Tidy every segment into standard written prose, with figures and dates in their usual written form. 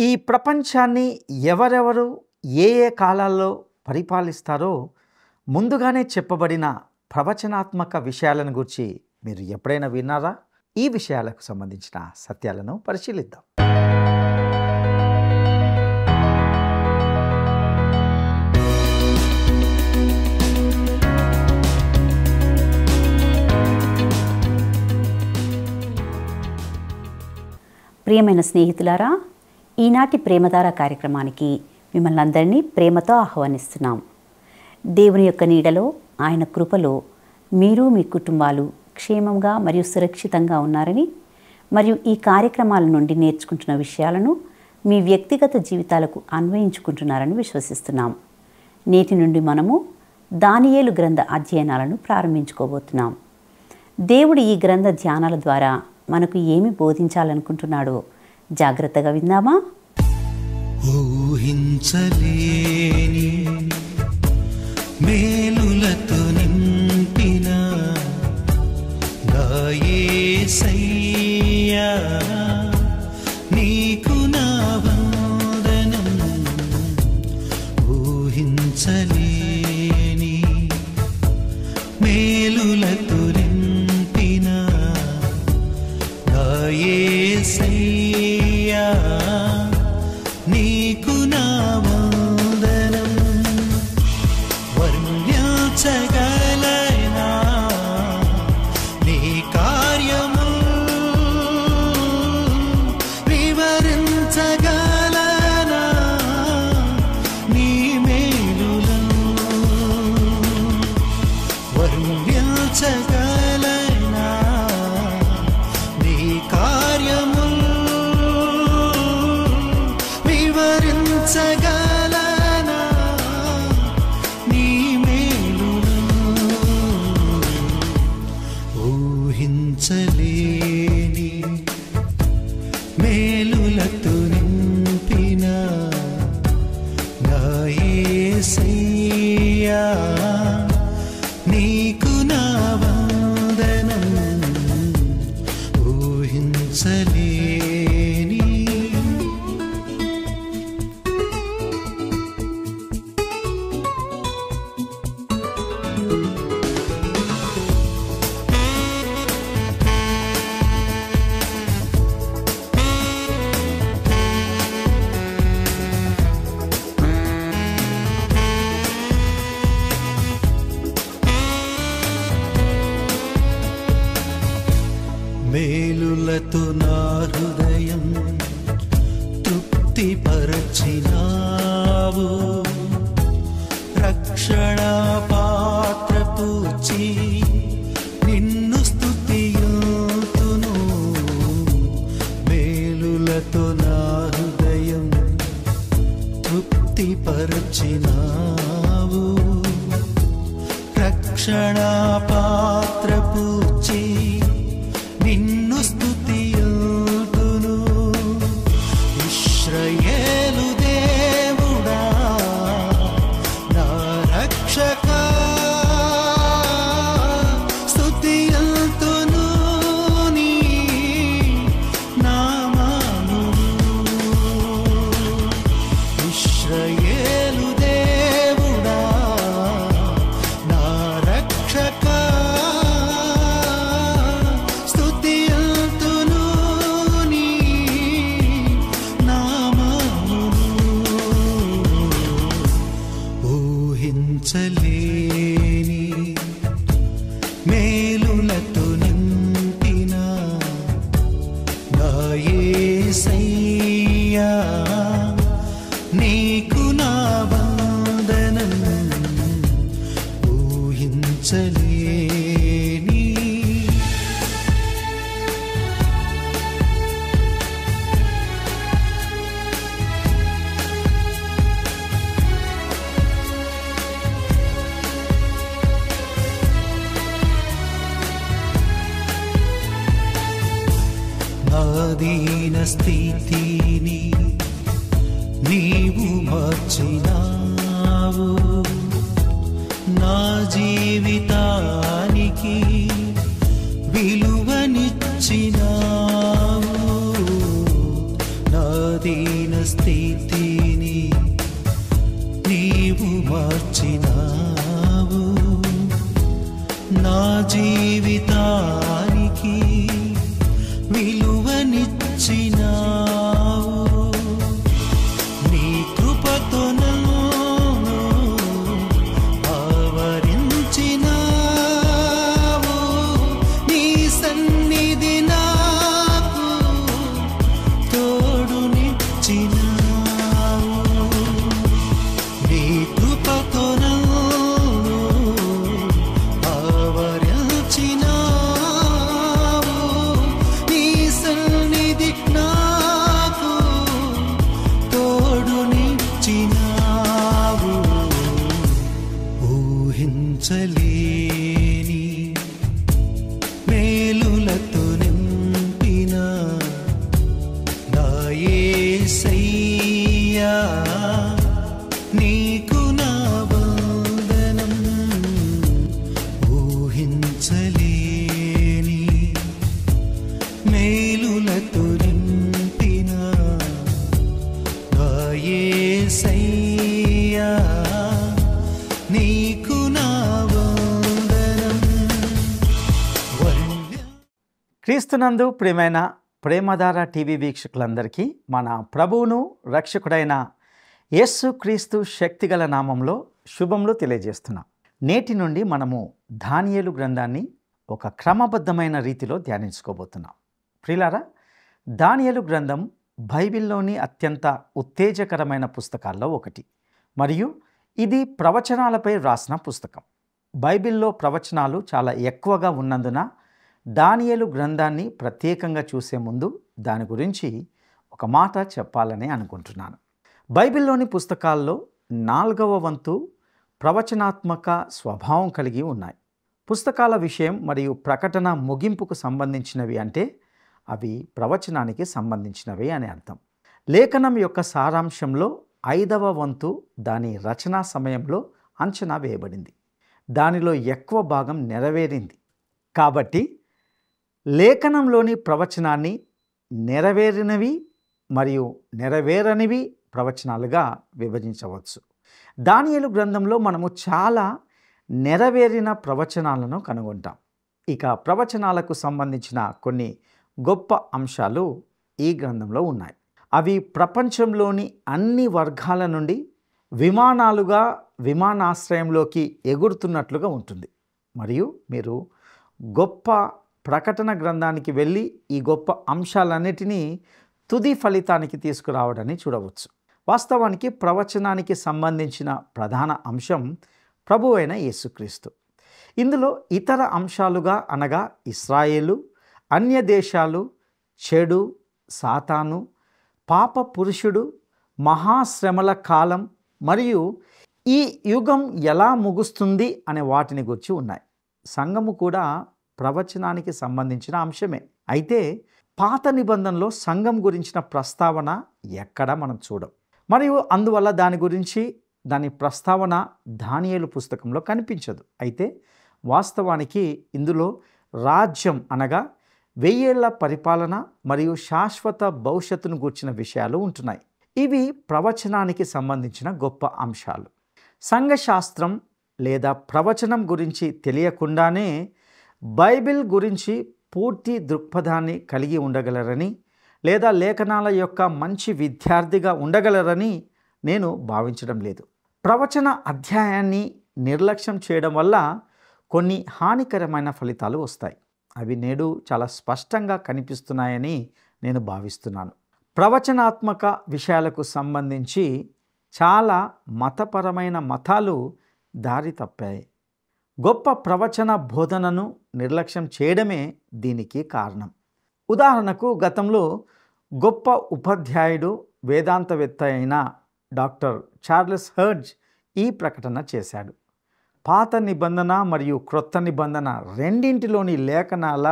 ఈ ప్రపంచాన్ని ఎవరెవరు ఏ ఏ కాలాల్లో పరిపాలిస్తారో ముందుగానే చెప్పబడిన ప్రవచనాత్మక విషయాలను గురించి మీరు ఎప్పుడైనా విన్నారా? ఈ విషయాలకు సంబంధించిన సత్యాలను పరిశీలిద్దాం. ప్రియమైన స్నేహితులారా, ఈనాటి ప్రేమధార కార్యక్రమానికి మిమ్మల్ని అందరినీ ప్రేమతో ఆహ్వానిస్తున్నాం. దేవుని యొక్క నీడలో, ఆయన కృపలో మీరు మీ కుటుంబాలు క్షేమంగా మరియు సురక్షితంగా ఉన్నారని, మరియు ఈ కార్యక్రమాల నుండి నేర్చుకుంటున్న విషయాలను మీ వ్యక్తిగత జీవితాలకు అన్వయించుకుంటున్నారని విశ్వసిస్తున్నాం. నేటి నుండి మనము దానియేలు గ్రంథ అధ్యయనాలను ప్రారంభించుకోబోతున్నాం. దేవుడు ఈ గ్రంథ ధ్యానాల ద్వారా మనకు ఏమి బోధించాలనుకుంటున్నాడో జాగ్రత్తగా విందామా? ఊహించలేని మేలులతో నింపిన నా యేసయ్యా, నీకు నా వందనం. ఊహించలేని మేలులతో నింపిన నా యేసయ్యా, నీకు నా వందనం. వర్ణించగలనా నీ కార్యము, వివరించగలనా నీ మేలులను. వర్ణించగలనా నీ కార్యము, వివరించగలనా నీ మేలులను. ఊహించలేని మేలులతో నింపిన నా యేసయ్యా, నీకు నా వందనం. ఊహించలేని మేలులతో నా హృదయం తృప్తిపరచినావు. రక్షణ పాత్ర పూచి నిన్ను స్తుతియుతును. మేలులతో నా హృదయం తృప్తిపరచినావు. రక్షణ పాత్ర పూచి నిన్ను స్తుతియుతును. ఇశ్రాయేలు దేవుడా, నా రక్షకా, స్తుతియుతును నీ నామమును. ఇశ్రాయేలు దేవుడా, నా రక్షకా, ఊహించలేని మేలులతో నింపిన నా యేసయ్యా, నీకు నా వందనం. ఊహించలేని దీన స్థితిని నీవు మార్చినావు. నా జీవితానికి విలువనిచ్చినావు. నా దీన స్థితిని నీవు మార్చినావు. నా జీవితానికి విలువనిచ్చినావు. నీ కృపతో నన్ను ఆవరించినావు. నీ సన్నిధి నాకు తోడునిచ్చినావు. నీ కృపతో నన్ను ఆవరించినావు. నీ సన్నిధి నాకు తోడునిచ్చినావు. ఊహించలేని మేలులతో నింపిన నా యేసయ్యా, నీకు నా వందనం. ఊహించలేని మేలులతో నింపిన నా యేసయ్యా, నీకు నా వందనం. క్రీస్తునందు ప్రియమైన ప్రేమధార టీవీ వీక్షకులందరికీ మన ప్రభువును రక్షకుడైన యేసుక్రీస్తు శక్తిగల నామంలో శుభములు తెలియజేస్తున్నాం. నేటి నుండి మనము దానియేలు గ్రంథాన్ని ఒక క్రమబద్ధమైన రీతిలో ధ్యానించుకోబోతున్నాం. ప్రియులారా, దానియేలు గ్రంథం బైబిల్లోని అత్యంత ఉత్తేజకరమైన పుస్తకాల్లో ఒకటి మరియు ఇది ప్రవచనాలపై వ్రాసిన పుస్తకం. బైబిల్లో ప్రవచనాలు చాలా ఎక్కువగా ఉన్నందున దానియేలు గ్రంథాన్ని ప్రత్యేకంగా చూసే ముందు దాని గురించి ఒక మాట చెప్పాలని అనుకుంటున్నాను. బైబిల్లోని పుస్తకాల్లో 4వ వంతు ప్రవచనాత్మక స్వభావం కలిగి ఉన్నాయి. పుస్తకాల విషయం మరియు ప్రకటన ముగింపుకు సంబంధించినవి అంటే అవి ప్రవచనానికి సంబంధించినవి అని అర్థం. లేఖనం యొక్క సారాంశంలో 5వ వంతు దాని రచనా సమయంలో అంచనా వేయబడింది. దానిలో ఎక్కువ భాగం నెరవేరింది. కాబట్టి లేఖనంలోని ప్రవచనాన్ని నెరవేరినవి మరియు నెరవేరనివి ప్రవచనాలుగా విభజించవచ్చు. దానియేలు గ్రంథంలో మనము చాలా నెరవేరిన ప్రవచనాలను కనుగొంటాం. ఇక ప్రవచనాలకు సంబంధించిన కొన్ని గొప్ప అంశాలు ఈ గ్రంథంలో ఉన్నాయి. అవి ప్రపంచంలోని అన్ని వర్గాల నుండి విమానాలుగా విమానాశ్రయంలోకి ఎగురుతున్నట్లుగా ఉంటుంది. మరియు మీరు గొప్ప ప్రకటన గ్రంథానికి వెళ్ళి ఈ గొప్ప అంశాలన్నిటినీ తుది ఫలితానికి తీసుకురావడాన్ని చూడవచ్చు. వాస్తవానికి ప్రవచనానికి సంబంధించిన ప్రధాన అంశం ప్రభువు అయిన యేసుక్రీస్తు. ఇందులో ఇతర అంశాలుగా అనగా ఇశ్రాయేలు, అన్య దేశాలు, చెడు, సాతాను, పాప పురుషుడు, మహాశ్రమల కాలం మరియు ఈ యుగం ఎలా ముగుస్తుంది అనే వాటిని గురించి ఉన్నాయి. సంఘము కూడా ప్రవచనానికి సంబంధించిన అంశమే. అయితే పాత నిబంధనలో సంఘం గురించిన ప్రస్తావన ఎక్కడ మనం చూడం మరియు అందువల్ల దాని ప్రస్తావన దానియేలు పుస్తకంలో కనిపించదు. అయితే వాస్తవానికి ఇందులో రాజ్యం అనగా 1000 ఏళ్ల పరిపాలన మరియు శాశ్వత భవిష్యత్తును గూర్చిన విషయాలు ఉంటున్నాయి. ఇవి ప్రవచనానికి సంబంధించిన గొప్ప అంశాలు. సంఘశాస్త్రం లేదా ప్రవచనం గురించి తెలియకుండానే బైబిల్ గురించి పూర్తి దృక్పథాన్ని కలిగి ఉండగలరని లేదా లేఖనాల యొక్క మంచి విద్యార్థిగా ఉండగలరని నేను భావించడం లేదు. ప్రవచన అధ్యాయాన్ని నిర్లక్ష్యం చేయడం వల్ల కొన్ని హానికరమైన ఫలితాలు వస్తాయి. అవి నేడు చాలా స్పష్టంగా కనిపిస్తున్నాయని నేను భావిస్తున్నాను. ప్రవచనాత్మక విషయాలకు సంబంధించి చాలా మతపరమైన మతాలు దారి తప్పాయి. గొప్ప ప్రవచన బోధనను నిర్లక్ష్యం చేయడమే దీనికి కారణం. ఉదాహరణకు గతంలో గొప్ప ఉపాధ్యాయుడు వేదాంతవేత్త అయిన డాక్టర్ చార్లెస్ హర్జ్ ఈ ప్రకటన చేశాడు. పాత నిబంధన మరియు క్రొత్త నిబంధన రెండింటిలోని లేఖనాల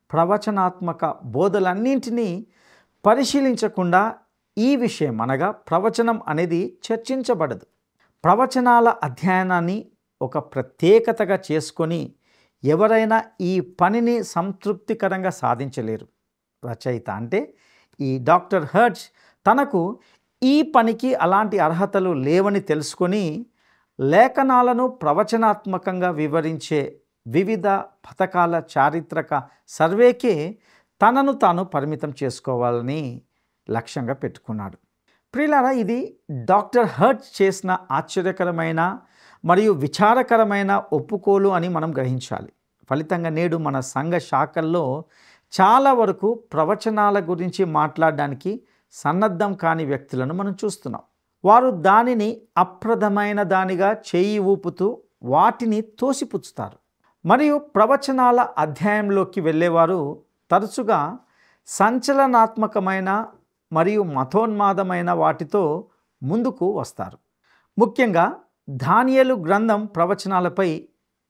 ప్రవచనాత్మక బోధలన్నింటినీ పరిశీలించకుండా ఈ విషయం అనగా ప్రవచనం అనేది చర్చించబడదు. ప్రవచనాల అధ్యయనాన్ని ఒక ప్రత్యేకతగా చేసుకొని ఎవరైనా ఈ పనిని సంతృప్తికరంగా సాధించలేరు. రచయిత అంటే ఈ డాక్టర్ హర్జ్ తనకు ఈ పనికి అలాంటి అర్హతలు లేవని తెలుసుకొని లేఖనాలను ప్రవచనాత్మకంగా వివరించే వివిధ పథకాల చారిత్రక సర్వేకే తనను తాను పరిమితం చేసుకోవాలని లక్ష్యంగా పెట్టుకున్నాడు. ప్రియులారా, ఇది డాక్టర్ హర్ట్ చేసిన ఆశ్చర్యకరమైన మరియు విచారకరమైన ఒప్పుకోలు అని మనం గ్రహించాలి. ఫలితంగా నేడు మన సంఘ శాఖల్లో చాలా వరకు ప్రవచనాల గురించి మాట్లాడడానికి సన్నద్ధం కాని వ్యక్తులను మనం చూస్తున్నాం. వారు దానిని అప్రదమైన దానిగా చేయి ఊపుతూ వాటిని తోసిపుచ్చుతారు. మరియు ప్రవచనాల అధ్యాయంలోకి వెళ్ళేవారు తరచుగా సంచలనాత్మకమైన మరియు మతోన్మాదమైన వాటితో ముందుకు వస్తారు. ముఖ్యంగా దానియేలు గ్రంథం ప్రవచనాలపై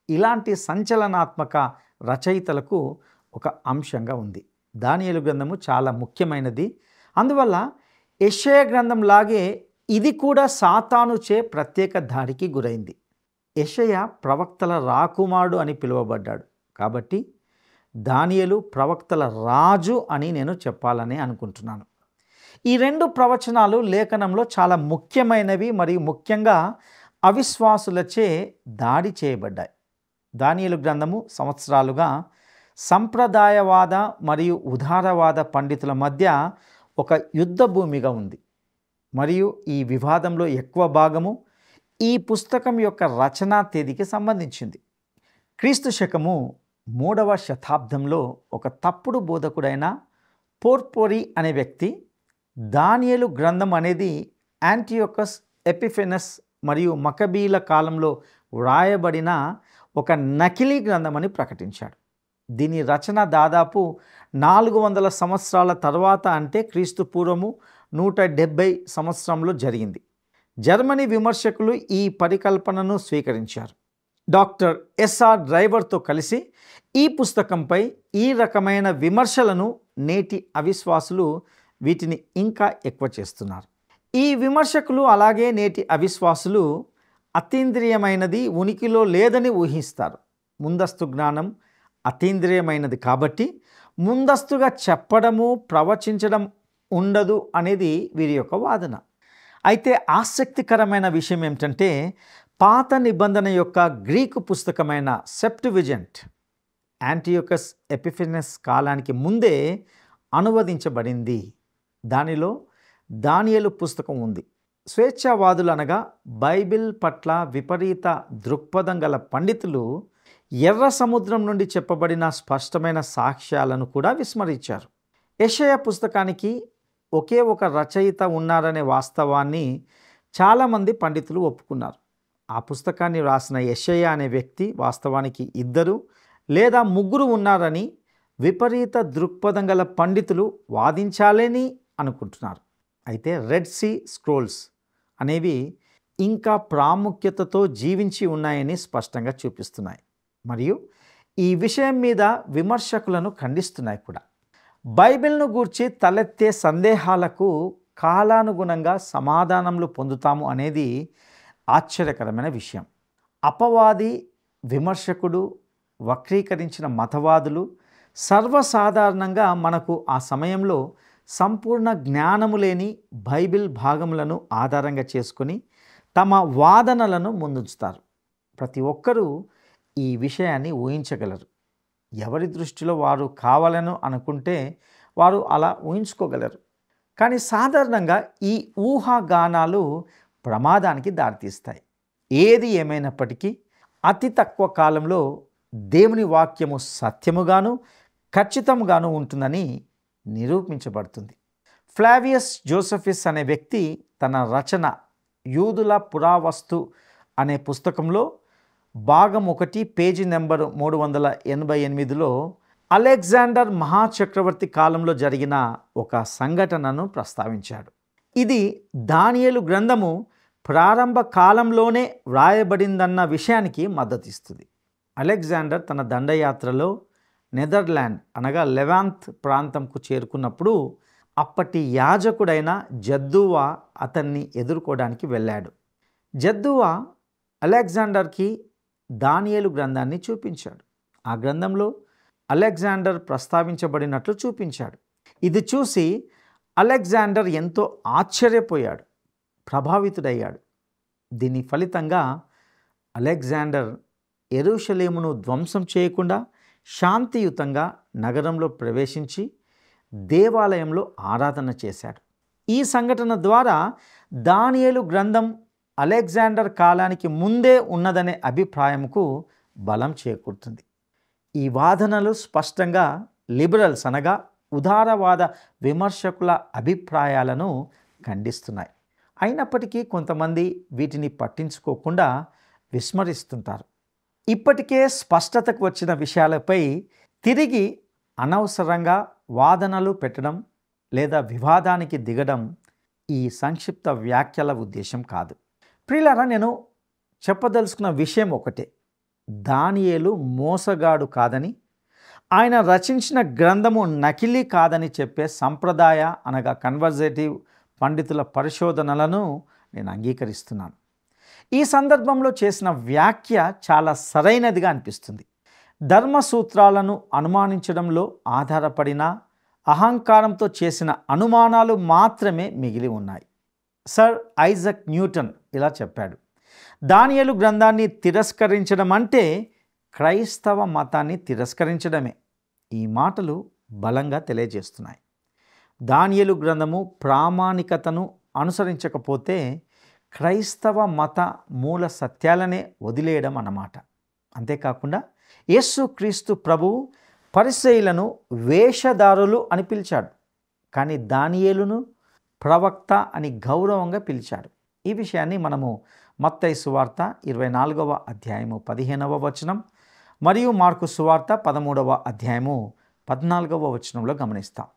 ఇలాంటి సంచలనాత్మక రచయితలకు ఒక అంశంగా ఉంది. దానియేలు గ్రంథము చాలా ముఖ్యమైనది. అందువల్ల యెషయా గ్రంథం లాగే ఇది కూడా సాతానుచే ప్రత్యేక దాడికి గురైంది. యెషయా ప్రవక్తల రాకుమారుడు అని పిలువబడ్డాడు. కాబట్టి దానియేలు ప్రవక్తల రాజు అని నేను చెప్పాలని అనుకుంటున్నాను. ఈ రెండు ప్రవచనాలు లేఖనంలో చాలా ముఖ్యమైనవి మరియు ముఖ్యంగా అవిశ్వాసులచే దాడి చేయబడ్డాయి. దానియేలు గ్రంథము సంవత్సరాలుగా సంప్రదాయవాద మరియు ఉదారవాద పండితుల మధ్య ఒక యుద్ధ భూమిగా ఉంది. మరియు ఈ వివాదంలో ఎక్కువ భాగము ఈ పుస్తకం యొక్క రచనా తేదీకి సంబంధించింది. క్రీస్తు శకము 3వ శతాబ్దంలో ఒక తప్పుడు బోధకుడైన పోర్పోరి అనే వ్యక్తి దానియేలు గ్రంథం అనేది యాంటియోకస్ ఎపిఫెనస్ మరియు మకబీల కాలంలో వ్రాయబడిన ఒక నకిలీ గ్రంథం అని ప్రకటించాడు. దీని రచన దాదాపు 400 సంవత్సరాల తర్వాత, అంటే క్రీస్తు పూర్వము 170 సంవత్సరంలో జరిగింది. జర్మనీ విమర్శకులు ఈ పరికల్పనను స్వీకరించారు. డాక్టర్ ఎస్ఆర్ డ్రైవర్తో కలిసి ఈ పుస్తకంపై ఈ రకమైన విమర్శలను నేటి అవిశ్వాసులు వీటిని ఇంకా ఎక్కువ చేస్తున్నారు. ఈ విమర్శకులు అలాగే నేటి అవిశ్వాసులు అతీంద్రియమైనది ఉనికిలో లేదని ఊహిస్తారు. ముందస్తు జ్ఞానం అతీంద్రియమైనది కాబట్టి ముందస్తుగా చెప్పడము ప్రవచించడం ఉండదు అనేది వీరి యొక్క వాదన. అయితే ఆసక్తికరమైన విషయం ఏమిటంటే పాత నిబంధన యొక్క గ్రీకు పుస్తకమైన సెప్టువిజెంట్ యాంటియోకస్ ఎపిఫెనస్ కాలానికి ముందే అనువదించబడింది. దానిలో దానియేలు పుస్తకం ఉంది. స్వేచ్ఛావాదులు అనగా బైబిల్ పట్ల విపరీత దృక్పథం గల పండితులు ఎర్ర సముద్రం నుండి చెప్పబడిన స్పష్టమైన సాక్ష్యాలను కూడా విస్మరించారు. యెషయా పుస్తకానికి ఒకే ఒక రచయిత ఉన్నారనే వాస్తవాన్ని చాలామంది పండితులు ఒప్పుకున్నారు. ఆ పుస్తకాన్ని రాసిన యెషయా అనే వ్యక్తి వాస్తవానికి 2 లేదా 3 ఉన్నారని విపరీత దృక్పథం గల పండితులు వాదించాలని అనుకుంటున్నారు. అయితే రెడ్ సీ స్క్రోల్స్ అనేవి ఇంకా ప్రాముఖ్యతతో జీవించి ఉన్నాయని స్పష్టంగా చూపిస్తున్నాయి మరియు ఈ విషయం మీద విమర్శకులను ఖండిస్తున్నాయి కూడా. బైబిల్ను గూర్చి తలెత్తే సందేహాలకు కాలానుగుణంగా సమాధానములు పొందుతాము అనేది ఆశ్చర్యకరమైన విషయం. అపవాది, విమర్శకుడు, వక్రీకరించిన మతవాదులు సర్వసాధారణంగా మనకు ఆ సమయంలో సంపూర్ణ జ్ఞానము లేని బైబిల్ భాగములను ఆధారంగా చేసుకొని తమ వాదనలను ముందుంచుతారు. ప్రతి ఒక్కరూ ఈ విషయాన్ని ఊహించగలరు. ఎవరి దృష్టిలో వారు కావాలను అనుకుంటే వారు అలా ఊహించుకోగలరు. కానీ సాధారణంగా ఈ ఊహాగానాలు ప్రమాదానికి దారితీస్తాయి. ఏది ఏమైనప్పటికీ అతి తక్కువ కాలంలో దేవుని వాక్యము సత్యముగాను ఖచ్చితంగాను ఉంటుందని నిరూపించబడుతుంది. ఫ్లావియస్ జోసెఫిస్ అనే వ్యక్తి తన రచన యూదుల పురావస్తు అనే పుస్తకంలో భాగం 1 పేజీ నెంబర్ 388లో అలెగ్జాండర్ మహాచక్రవర్తి కాలంలో జరిగిన ఒక సంఘటనను ప్రస్తావించాడు. ఇది దానియేలు గ్రంథము ప్రారంభ కాలంలోనే వ్రాయబడిందన్న విషయానికి మద్దతిస్తుంది. అలెగ్జాండర్ తన దండయాత్రలో నెదర్లాండ్ అనగా లెవాంత్ ప్రాంతంకు చేరుకున్నప్పుడు అప్పటి యాజకుడైన జద్దూవా అతన్ని ఎదుర్కోవడానికి వెళ్ళాడు. జద్దూవా అలెగ్జాండర్కి దానియేలు గ్రంథాన్ని చూపించాడు. ఆ గ్రంథంలో అలెగ్జాండర్ ప్రస్తావించబడినట్లు చూపించాడు. ఇది చూసి అలెగ్జాండర్ ఎంతో ఆశ్చర్యపోయాడు, ప్రభావితుడయ్యాడు. దీని ఫలితంగా అలెగ్జాండర్ యెరూషలేమును ధ్వంసం చేయకుండా శాంతియుతంగా నగరంలో ప్రవేశించి దేవాలయంలో ఆరాధన చేశాడు. ఈ సంఘటన ద్వారా దానియేలు గ్రంథం అలెగ్జాండర్ కాలానికి ముందే ఉన్నదనే అభిప్రాయంకు బలం చేకూరుతుంది. ఈ వాదనలు స్పష్టంగా లిబరల్స్ అనగా ఉదారవాద విమర్శకుల అభిప్రాయాలను ఖండిస్తున్నాయి. అయినప్పటికీ కొంతమంది వీటిని పట్టించుకోకుండా విస్మరిస్తుంటారు. ఇప్పటికే స్పష్టతకు వచ్చిన విషయాలపై తిరిగి అనవసరంగా వాదనలు పెట్టడం లేదా వివాదానికి దిగడం ఈ సంక్షిప్త వ్యాఖ్యల ఉద్దేశం కాదు. ప్రియులారా, నేను చెప్పదలుచుకున్న విషయం ఒకటే. దానియేలు మోసగాడు కాదని, ఆయన రచించిన గ్రంథము నకిలీ కాదని చెప్పే సంప్రదాయ అనగా కన్వర్జేటివ్ పండితుల పరిశోధనలను నేను అంగీకరిస్తున్నాను. ఈ సందర్భంలో చేసిన వ్యాఖ్య చాలా సరైనదిగా అనిపిస్తుంది. ధర్మసూత్రాలను అనుమానించడంలో ఆధారపడిన అహంకారంతో చేసిన అనుమానాలు మాత్రమే మిగిలి ఉన్నాయి. సర్ ఐజక్ న్యూటన్ ఇలా చెప్పాడు, దానియేలు గ్రంథాన్ని తిరస్కరించడం అంటే క్రైస్తవ మతాన్ని తిరస్కరించడమే. ఈ మాటలు బలంగా తెలియజేస్తున్నాయి. దానియేలు గ్రంథము ప్రామాణికతను అనుసరించకపోతే క్రైస్తవ మత మూల సత్యాలనే వదిలేయడం అన్నమాట. అంతేకాకుండా యేసుక్రీస్తు ప్రభువు పరిసయ్యులను వేషధారులు అని పిలిచాడు, కానీ దానియేలును ప్రవక్త అని గౌరవంగా పిలిచాడు. ఈ విషయాన్ని మనము మత్తయి సువార్త 24వ అధ్యాయము 15వ వచనం మరియు మార్కు సువార్త 13వ అధ్యాయము 14వ వచనంలో గమనిస్తాం.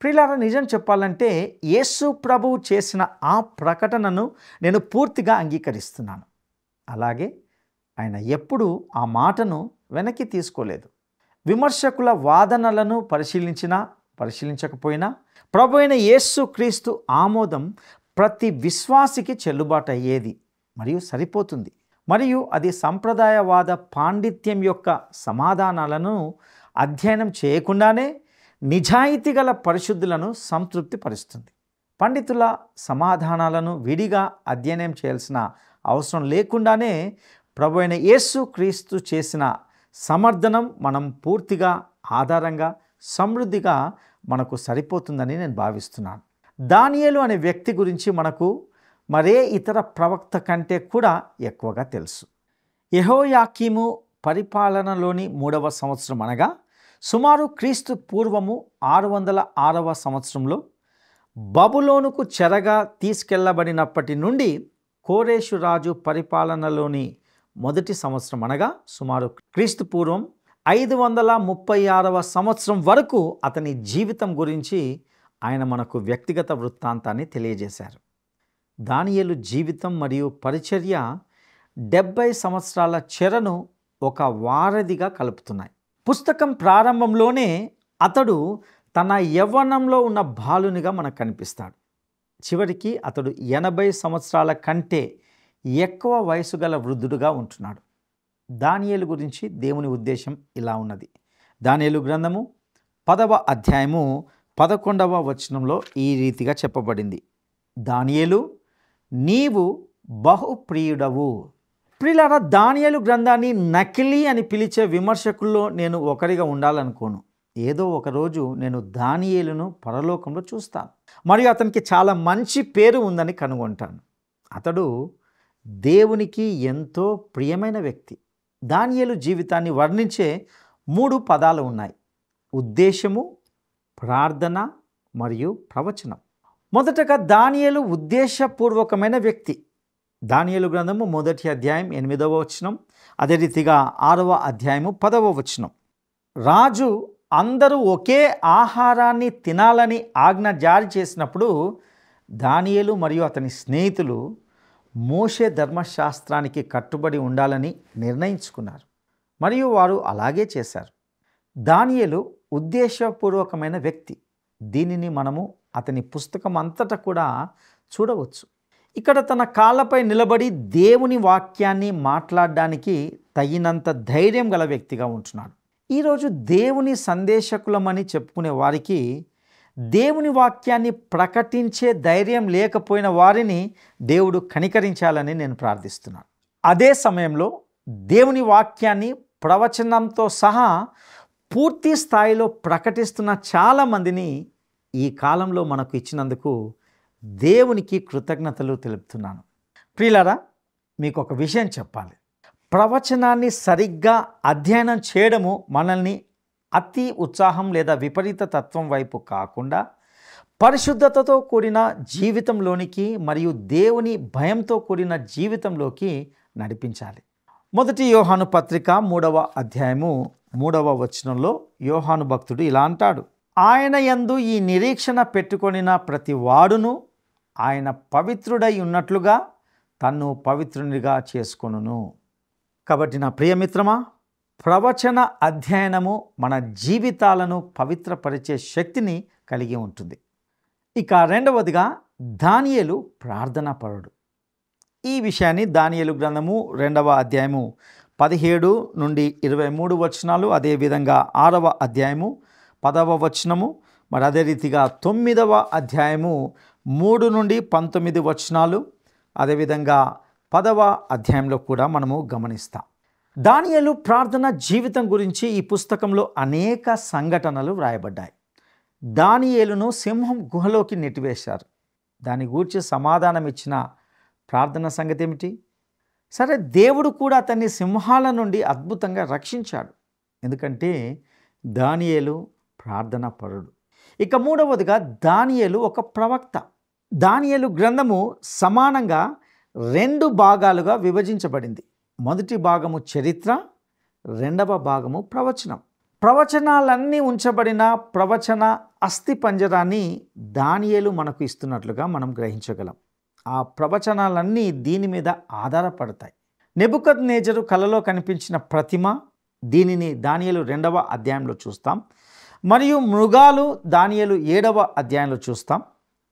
ప్రియులారా, నిజం చెప్పాలంటే యేసు ప్రభువు చేసిన ఆ ప్రకటనను నేను పూర్తిగా అంగీకరిస్తున్నాను. అలాగే ఆయన ఎప్పుడూ ఆ మాటను వెనక్కి తీసుకోలేదు. విమర్శకుల వాదనలను పరిశీలించకపోయినా ప్రభు అయిన యేసుక్రీస్తు ఆమోదం ప్రతి విశ్వాసికి చెల్లుబాటు అయ్యేది మరియు సరిపోతుంది. మరియు అది సంప్రదాయవాద పాండిత్యం యొక్క సమాధానాలను అధ్యయనం చేయకుండానే నిజాయితీ గల పరిశుద్ధులను సంతృప్తిపరుస్తుంది. పండితుల సమాధానాలను విడిగా అధ్యయనం చేయాల్సిన అవసరం లేకుండానే ప్రభు అయిన యేసుక్రీస్తు చేసిన సమర్థనం మనం పూర్తిగా ఆధారంగా సమృద్ధిగా మనకు సరిపోతుందని నేను భావిస్తున్నాను. దానియేలు అనే వ్యక్తి గురించి మనకు మరే ఇతర ప్రవక్త కంటే కూడా ఎక్కువగా తెలుసు. యెహోయాకీము పరిపాలనలోని 3వ సంవత్సరం అనగా సుమారు క్రీస్తు పూర్వము 606వ సంవత్సరంలో బబులోనుకు చెరగా తీసుకెళ్లబడినప్పటి నుండి కోరేషు రాజు పరిపాలనలోని మొదటి సంవత్సరం అనగా సుమారు క్రీస్తు పూర్వం 536వ సంవత్సరం వరకు అతని జీవితం గురించి ఆయన మనకు వ్యక్తిగత వృత్తాంతాన్ని తెలియజేశారు. దానియేలు జీవితం మరియు పరిచర్య 70 సంవత్సరాల చెరను ఒక వారధిగా కలుపుతున్నాయి. పుస్తకం ప్రారంభంలోనే అతడు తన యవ్వనంలో ఉన్న బాలునిగా మనకు కనిపిస్తాడు. చివరికి అతడు 80 సంవత్సరాల కంటే ఎక్కువ వయసు గల వృద్ధుడుగా ఉంటున్నాడు. దానియేలు గురించి దేవుని ఉద్దేశం ఇలా ఉన్నది. దానియేలు గ్రంథము 10వ అధ్యాయము 11వ వచనంలో ఈ రీతిగా చెప్పబడింది, దానియేలు నీవు బహుప్రియుడవు. ప్రియులారా, దానియేలు గ్రంథాన్ని నకిలీ అని పిలిచే విమర్శకుల్లో నేను ఒకరిగా ఉండాలనుకోను. ఏదో ఒకరోజు నేను దానియేలును పరలోకంలో చూస్తాను మరియు అతనికి చాలా మంచి పేరు ఉందని కనుగొంటాను. అతడు దేవునికి ఎంతో ప్రియమైన వ్యక్తి. దానియేలు జీవితాన్ని వర్ణించే 3 పదాలు ఉన్నాయి: ఉద్దేశము, ప్రార్థన మరియు ప్రవచనం. మొదటగా దానియేలు ఉద్దేశపూర్వకమైన వ్యక్తి. దానియేలు గ్రంథము 1వ అధ్యాయం 8వ వచనం, అదే రీతిగా 6వ అధ్యాయము 10వ వచనం. రాజు అందరూ ఒకే ఆహారాన్ని తినాలని ఆజ్ఞ జారీ చేసినప్పుడు దానియేలు మరియు అతని స్నేహితులు మోషే ధర్మశాస్త్రానికి కట్టుబడి ఉండాలని నిర్ణయించుకున్నారు మరియు వారు అలాగే చేశారు. దానియేలు ఉద్దేశపూర్వకమైన వ్యక్తి. దీనిని మనము అతని పుస్తకం అంతటా కూడా చూడవచ్చు. ఇక్కడ తన కాళ్ళపై నిలబడి దేవుని వాక్యాన్ని మాట్లాడడానికి తగినంత ధైర్యం గల వ్యక్తిగా ఉంటున్నాడు. ఈరోజు దేవుని సందేశకులమని చెప్పుకునే వారికి దేవుని వాక్యాన్ని ప్రకటించే ధైర్యం లేకపోయిన వారిని దేవుడు కనికరించాలని నేను ప్రార్థిస్తున్నాను. అదే సమయంలో దేవుని వాక్యాన్ని ప్రవచనంతో సహా పూర్తి స్థాయిలో ప్రకటిస్తున్న చాలామందిని ఈ కాలంలో మనకు ఇచ్చినందుకు దేవునికి కృతజ్ఞతలు తెలుపుతున్నాను. ప్రియులారా, మీకు ఒక విషయం చెప్పాలి. ప్రవచనాన్ని సరిగ్గా అధ్యయనం చేయడము మనల్ని అతి ఉత్సాహం లేదా విపరీత తత్వం వైపు కాకుండా పరిశుద్ధతతో కూడిన జీవితంలోనికి మరియు దేవుని భయంతో కూడిన జీవితంలోకి నడిపించాలి. మొదటి యోహాను పత్రిక 3వ అధ్యాయము 3వ వచనంలో యోహాను భక్తుడు ఇలా అంటాడు, ఆయన యందు ఈ నిరీక్షణ పెట్టుకొనిన ప్రతి వాడును ఆయన పవిత్రుడై ఉన్నట్లుగా తన్ను పవిత్రునిగా చేసుకొనును. కాబట్టి నా ప్రియమిత్రమా, ప్రవచన అధ్యయనము మన జీవితాలను పవిత్రపరిచే శక్తిని కలిగి ఉంటుంది. ఇక రెండవదిగా దానియేలు ప్రార్థనాపరుడు. ఈ విషయాన్ని దానియేలు గ్రంథము 2వ అధ్యాయము 17 నుండి 23 వచనాలు, అదేవిధంగా 6వ అధ్యాయము 10వ వచనము, మరి అదే రీతిగా 9వ అధ్యాయము 3 నుండి 19 వచనాలు, అదేవిధంగా 10వ అధ్యాయంలో కూడా మనము గమనిస్తాం. దానియేలు ప్రార్థన జీవితం గురించి ఈ పుస్తకంలో అనేక సంఘటనలు వ్రాయబడ్డాయి. దానియేలును సింహం గుహలోకి నెట్టివేశారు. దాని గూర్చి సమాధానం ఇచ్చిన ప్రార్థన సంగతి ఏమిటి? సరే, దేవుడు కూడా అతన్ని సింహాల నుండి అద్భుతంగా రక్షించాడు, ఎందుకంటే దానియేలు ప్రార్థన పరుడు. ఇక మూడవదిగా దానియేలు ఒక ప్రవక్త. దానియేలు గ్రంథము సమానంగా 2 భాగాలుగా విభజించబడింది. మొదటి భాగము చరిత్ర, రెండవ భాగము ప్రవచనం. ప్రవచనాలన్నీ ఉంచబడిన ప్రవచన అస్థి పంజరాన్ని దానియేలు మనకు ఇస్తున్నట్లుగా మనం గ్రహించగలం. ఆ ప్రవచనాలన్నీ దీని మీద ఆధారపడతాయి. నెబుకద్నెజరు కలలో కనిపించిన ప్రతిమ, దీనిని దానియేలు 2వ అధ్యాయంలో చూస్తాం. మరియు మృగాలు దానియేలు 7వ అధ్యాయంలో చూస్తాం.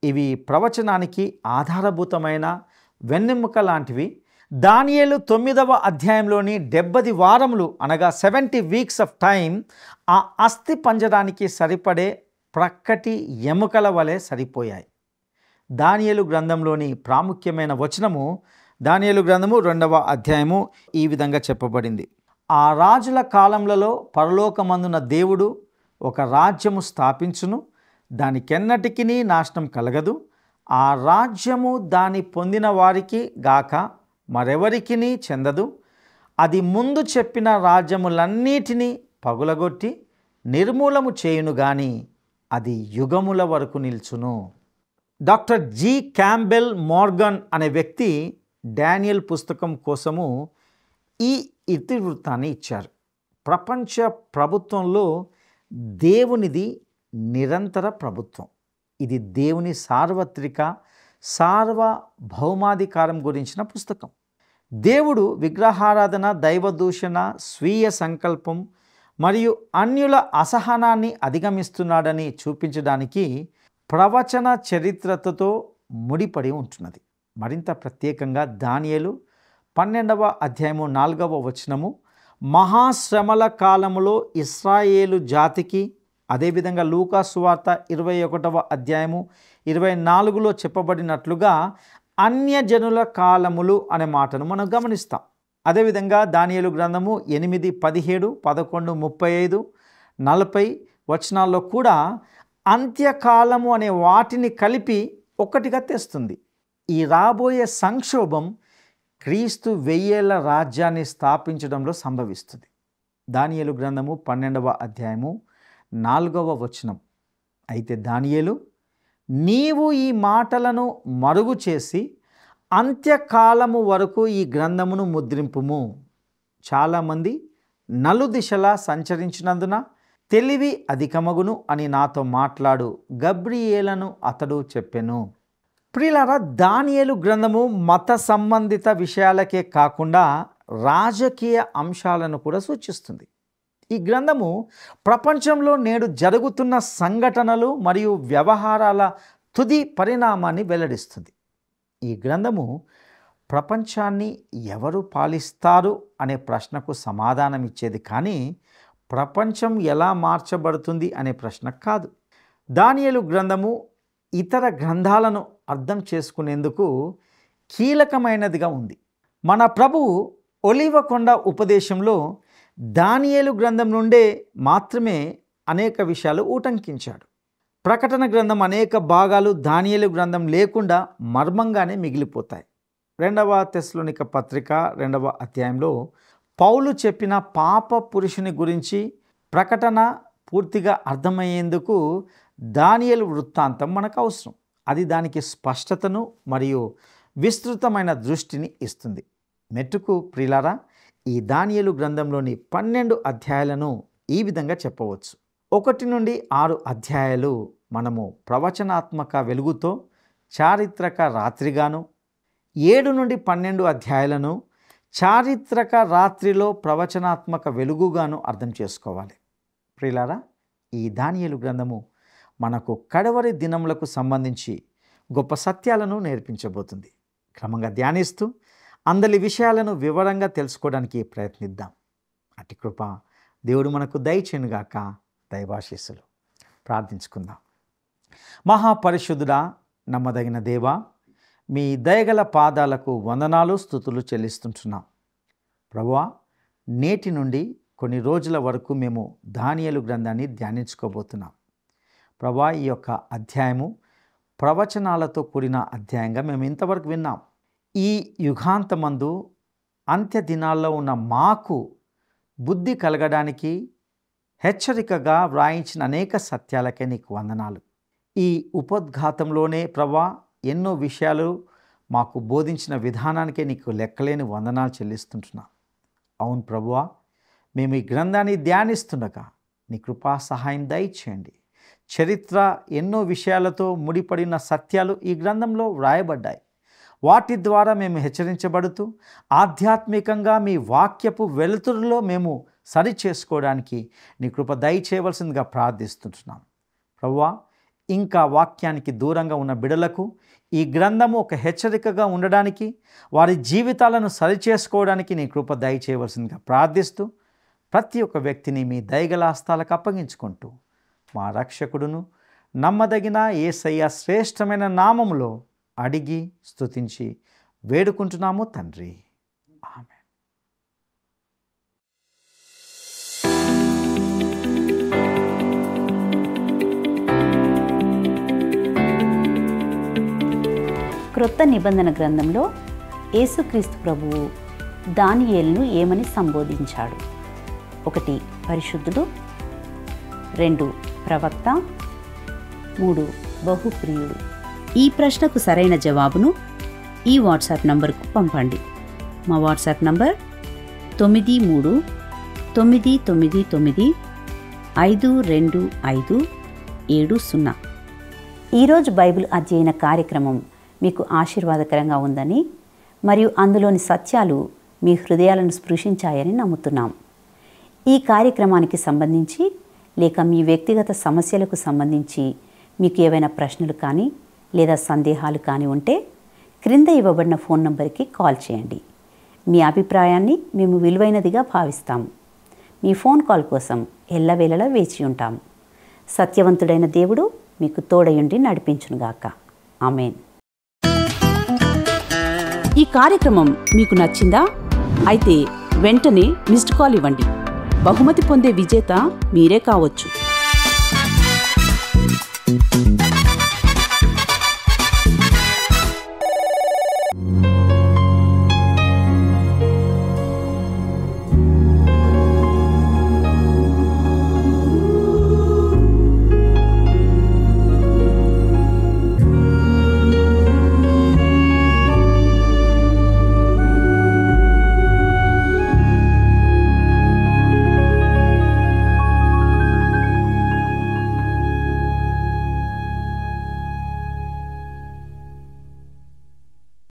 ఇవి ప్రవచనానికి ఆధారభూతమైన వెన్నెముక లాంటివి. దానియేలు 9వ అధ్యాయంలోని 70 వారములు అనగా 70 వీక్స్ ఆఫ్ టైం ఆ అస్థి పంజరానికి సరిపడే ప్రక్కటి ఎముకల వలె సరిపోయాయి. దానియేలు గ్రంథంలోని ప్రాముఖ్యమైన వచనము దానియేలు గ్రంథము 2వ అధ్యాయము ఈ విధంగా చెప్పబడింది. ఆ రాజుల కాలములలో పరలోకమందున దేవుడు ఒక రాజ్యము స్థాపించును, దానికెన్నటికి నాశనం కలగదు. ఆ రాజ్యము దాని పొందిన వారికి గాక మరెవరికిని చెందదు. అది ముందు చెప్పిన రాజ్యములన్నిటినీ పగులగొట్టి నిర్మూలము చేయును గాని అది యుగముల వరకు నిల్చును. డాక్టర్ జి క్యాంబెల్ మోర్గన్ అనే వ్యక్తి డానియల్ పుస్తకం కోసము ఈ ఇతివృత్తాన్ని ఇచ్చారు. ప్రపంచ ప్రభుత్వంలో దేవునిది నిరంతర ప్రభుత్వం. ఇది దేవుని సార్వత్రిక సార్వభౌమాధికారం గురించిన పుస్తకం. దేవుడు విగ్రహారాధన, దైవదూషణ, స్వీయ సంకల్పం మరియు అన్యుల అసహనాన్ని అధిగమిస్తున్నాడని చూపించడానికి ప్రవచన చరిత్రతో ముడిపడి ఉంటున్నది. మరింత ప్రత్యేకంగా దానియేలు 12వ అధ్యాయము 4వ వచనము మహాశ్రమల కాలములో ఇశ్రాయేలు జాతికి, అదేవిధంగా లూకా సువార్త 21వ అధ్యాయము 24లో చెప్పబడినట్లుగా అన్యజనుల కాలములు అనే మాటను మనం గమనిస్తాం. అదేవిధంగా దానియేలు గ్రంథము 8, 17, 11, 35, 40 వచనాల్లో కూడా అంత్యకాలము అనే వాటిని కలిపి ఒక్కటిగా తెస్తుంది. ఈ రాబోయే సంక్షోభం క్రీస్తు 1000 ఏళ్ల రాజ్యాన్ని స్థాపించడంలో సంభవిస్తుంది. దానియేలు గ్రంథము 12వ అధ్యాయము 4వ వచనం. అయితే దానియేలు, నీవు ఈ మాటలను మరుగు చేసి అంత్యకాలము వరకు ఈ గ్రంథమును ముద్రింపుము. చాలామంది నలుదిశలా సంచరించినందున తెలివి అధికమగును అని నాతో మాట్లాడు గబ్రియేలను అతడు చెప్పెను. ప్రియులారా, దానియేలు గ్రంథము మత సంబంధిత విషయాలకే కాకుండా రాజకీయ అంశాలను కూడా సూచిస్తుంది. ఈ గ్రంథము ప్రపంచంలో నేడు జరుగుతున్న సంఘటనలు మరియు వ్యవహారాల తుది పరిణామాన్ని వెల్లడిస్తుంది. ఈ గ్రంథము ప్రపంచాన్ని ఎవరు పాలిస్తారు అనే ప్రశ్నకు సమాధానం ఇచ్చేది, కానీ ప్రపంచం ఎలా మార్చబడుతుంది అనే ప్రశ్న కాదు. దానియేలు గ్రంథము ఇతర గ్రంథాలను అర్థం చేసుకునేందుకు కీలకమైనదిగా ఉంది. మన ప్రభువు ఒలీవ కొండ ఉపదేశంలో దానియేలు గ్రంథం నుండే మాత్రమే అనేక విషయాలు ఉటంకించాడు. ప్రకటన గ్రంథం అనేక భాగాలు దానియేలు గ్రంథం లేకుండా మర్మంగానే మిగిలిపోతాయి. 2వ తెస్సలోనిక పత్రిక 2వ అధ్యాయంలో పౌలు చెప్పిన పాప పురుషుని గురించి ప్రకటన పూర్తిగా అర్థమయ్యేందుకు దానియేలు వృత్తాంతం మనకు అవసరం. అది దానికి స్పష్టతను మరియు విస్తృతమైన దృష్టిని ఇస్తుంది. మెట్టుకు ప్రియులారా, ఈ దానియేలు గ్రంథంలోని 12 అధ్యాయాలను ఈ విధంగా చెప్పవచ్చు. 1 నుండి 6 అధ్యాయాలు మనము ప్రవచనాత్మక వెలుగుతో చారిత్రక రాత్రిగాను, 7 నుండి 12 అధ్యాయాలను చారిత్రక రాత్రిలో ప్రవచనాత్మక వెలుగుగాను అర్థం చేసుకోవాలి. ప్రియులారా, ఈ దానియేలు గ్రంథము మనకు కడవరి దినములకు సంబంధించి గొప్ప సత్యాలను నేర్పించబోతుంది. క్రమంగా ధ్యానిస్తూ అందరి విషయాలను వివరంగా తెలుసుకోవడానికి ప్రయత్నిద్దాం. అట్టి కృప దేవుడు మనకు దయచేయునుగాక. దైవాశీస్సులు. ప్రార్థించుకుందాం. మహాపరిశుద్ధుడా, నమ్మదగిన దేవా, మీ దయగల పాదాలకు వందనాలు స్తుతులు చెల్లిస్తుంటున్నాం. ప్రభువా, నేటి నుండి కొన్ని రోజుల వరకు మేము దానియేలు గ్రంథాన్ని ధ్యానించుకోబోతున్నాం. ప్రభువా, ఈ యొక్క అధ్యాయము ప్రవచనాలతో కూడిన అధ్యాయంగా మేము ఇంతవరకు విన్నాం. ఈ యుగాంతమందు అంత్య దినాల్లో ఉన్న మాకు బుద్ధి కలగడానికి హెచ్చరికగా వ్రాయించిన అనేక సత్యాలకే నీకు వందనాలు. ఈ ఉపోద్ఘాతంలోనే ప్రభువా ఎన్నో విషయాలు మాకు బోధించిన విధానానికే నీకు లెక్కలేని వందనాలు చెల్లిస్తుంటున్నాం. అవును ప్రభువా, మేము ఈ గ్రంథాన్ని ధ్యానిస్తుండగా నీ కృపా సహాయం దయచేయండి. చరిత్ర ఎన్నో విషయాలతో ముడిపడిన సత్యాలు ఈ గ్రంథంలో వ్రాయబడ్డాయి. వాటి ద్వారా మేము హెచ్చరించబడుతూ ఆధ్యాత్మికంగా మీ వాక్యపు వెలుతురులో మేము సరి చేసుకోవడానికి నీ కృప దయచేయవలసిందిగా ప్రార్థిస్తుంటున్నాం. ప్రభువా, ఇంకా వాక్యానికి దూరంగా ఉన్న బిడలకు ఈ గ్రంథము ఒక హెచ్చరికగా ఉండడానికి, వారి జీవితాలను సరిచేసుకోవడానికి నీ కృప దయచేయవలసిందిగా ప్రార్థిస్తూ ప్రతి ఒక్క వ్యక్తిని మీ దయగల హస్తాలకు అప్పగించుకుంటూ మా రక్షకుడును నమ్మదగిన యేసయ్య శ్రేష్టమైన నామములో అడిగి స్తుతించి వేడుకుంటున్నాము తండ్రి. ఆమేన్. క్రొత్త నిబంధన గ్రంథంలో యేసుక్రీస్తు ప్రభువు దానియేలును ఏమని సంబోధించాడు? 1 పరిశుద్ధుడు, 2 ప్రవక్త, 3 బహుప్రియుడు. ఈ ప్రశ్నకు సరైన జవాబును ఈ వాట్సాప్ నంబర్కు పంపండి. మా వాట్సాప్ నంబర్ 9339952570. ఈరోజు బైబిల్ అధ్యయన కార్యక్రమం మీకు ఆశీర్వాదకరంగా ఉందని మరియు అందులోని సత్యాలు మీ హృదయాలను స్పృశించాయని నమ్ముతున్నాం. ఈ కార్యక్రమానికి సంబంధించి లేక మీ వ్యక్తిగత సమస్యలకు సంబంధించి మీకు ఏవైనా ప్రశ్నలు కానీ లేదా సందేహాలు కానీ ఉంటే క్రింద ఇవ్వబడిన ఫోన్ నంబర్కి కాల్ చేయండి. మీ అభిప్రాయాన్ని మేము విలువైనదిగా భావిస్తాము. మీ ఫోన్ కాల్ కోసం ఎల్లవేళలా వేచి ఉంటాము. సత్యవంతుడైన దేవుడు మీకు తోడయుండి నడిపించునుగాక. ఆమేన్. ఈ కార్యక్రమం మీకు నచ్చిందా? అయితే వెంటనే మిస్డ్ కాల్ ఇవ్వండి. బహుమతి పొందే విజేత మీరే కావచ్చు.